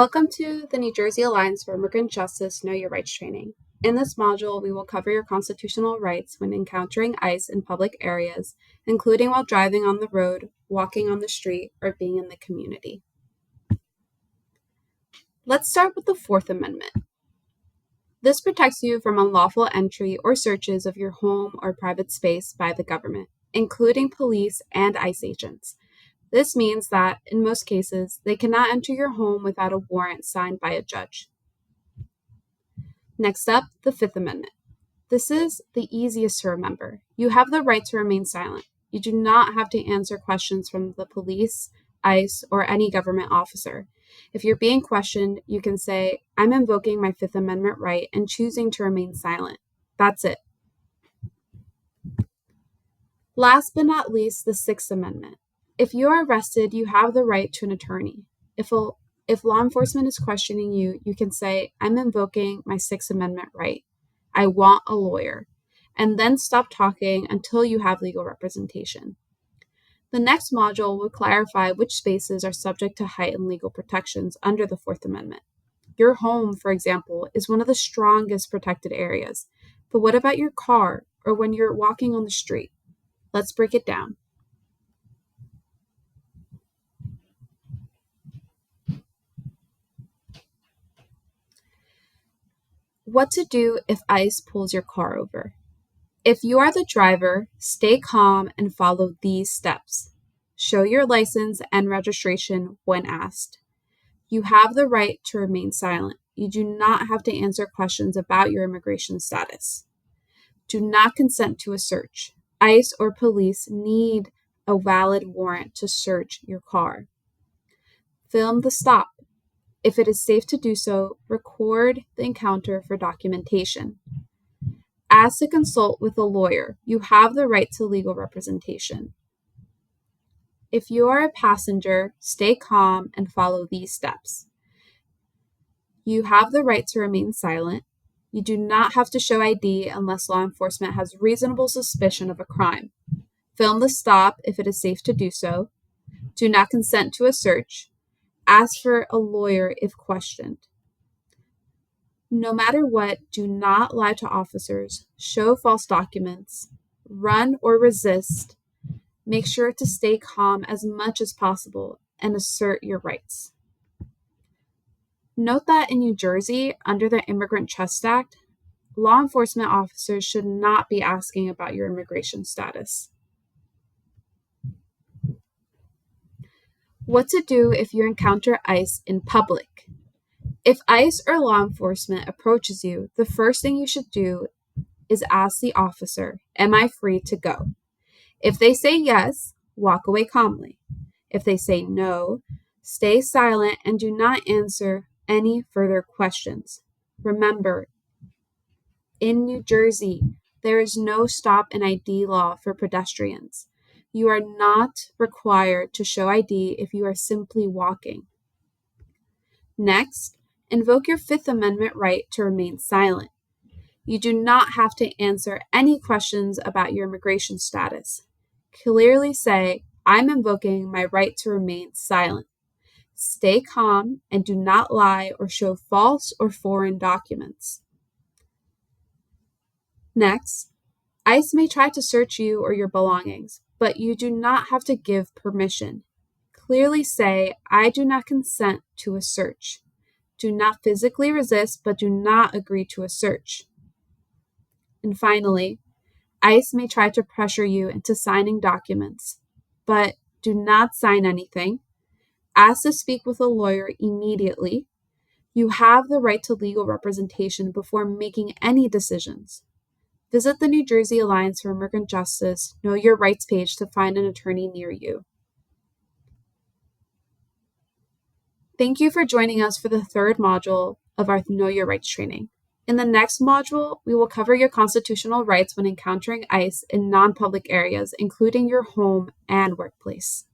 Welcome to the New Jersey Alliance for Immigrant Justice Know Your Rights training. In this module, we will cover your constitutional rights when encountering ICE in public areas, including while driving on the road, walking on the street, or being in the community. Let's start with the Fourth Amendment. This protects you from unlawful entry or searches of your home or private space by the government, including police and ICE agents. This means that, in most cases, they cannot enter your home without a warrant signed by a judge. Next up, the Fifth Amendment. This is the easiest to remember. You have the right to remain silent. You do not have to answer questions from the police, ICE, or any government officer. If you're being questioned, you can say, "I'm invoking my Fifth Amendment right and choosing to remain silent." That's it. Last but not least, the Sixth Amendment. If you are arrested, you have the right to an attorney. If law enforcement is questioning you, you can say, "I'm invoking my Sixth Amendment right. I want a lawyer," and then stop talking until you have legal representation. The next module will clarify which spaces are subject to heightened legal protections under the Fourth Amendment. Your home, for example, is one of the strongest protected areas. But what about your car or when you're walking on the street? Let's break it down. What to do if ICE pulls your car over. If you are the driver, stay calm and follow these steps. Show your license and registration when asked. You have the right to remain silent. You do not have to answer questions about your immigration status. Do not consent to a search. ICE or police need a valid warrant to search your car. Film the stop. If it is safe to do so, record the encounter for documentation. Ask to consult with a lawyer. You have the right to legal representation. If you are a passenger, stay calm and follow these steps. You have the right to remain silent. You do not have to show ID unless law enforcement has reasonable suspicion of a crime. Film the stop if it is safe to do so. Do not consent to a search. Ask for a lawyer if questioned. No matter what, do not lie to officers, show false documents, run or resist. Make sure to stay calm as much as possible and assert your rights. Note that in New Jersey, under the Immigrant Justice Act, law enforcement officers should not be asking about your immigration status. What to do if you encounter ICE in public. If ICE or law enforcement approaches you, the first thing you should do is ask the officer, "Am I free to go?" If they say yes, walk away calmly. If they say no, stay silent and do not answer any further questions. Remember, in New Jersey, there is no stop and ID law for pedestrians. You are not required to show ID if you are simply walking. Next, invoke your Fifth Amendment right to remain silent. You do not have to answer any questions about your immigration status. Clearly say, "I'm invoking my right to remain silent." Stay calm and do not lie or show false or foreign documents. Next, ICE may try to search you or your belongings, but you do not have to give permission. Clearly say, "I do not consent to a search." Do not physically resist, but do not agree to a search. And finally, ICE may try to pressure you into signing documents, but do not sign anything. Ask to speak with a lawyer immediately. You have the right to legal representation before making any decisions. Visit the New Jersey Alliance for Immigrant Justice Know Your Rights page to find an attorney near you. Thank you for joining us for the third module of our Know Your Rights training. In the next module, we will cover your constitutional rights when encountering ICE in non-public areas, including your home and workplace.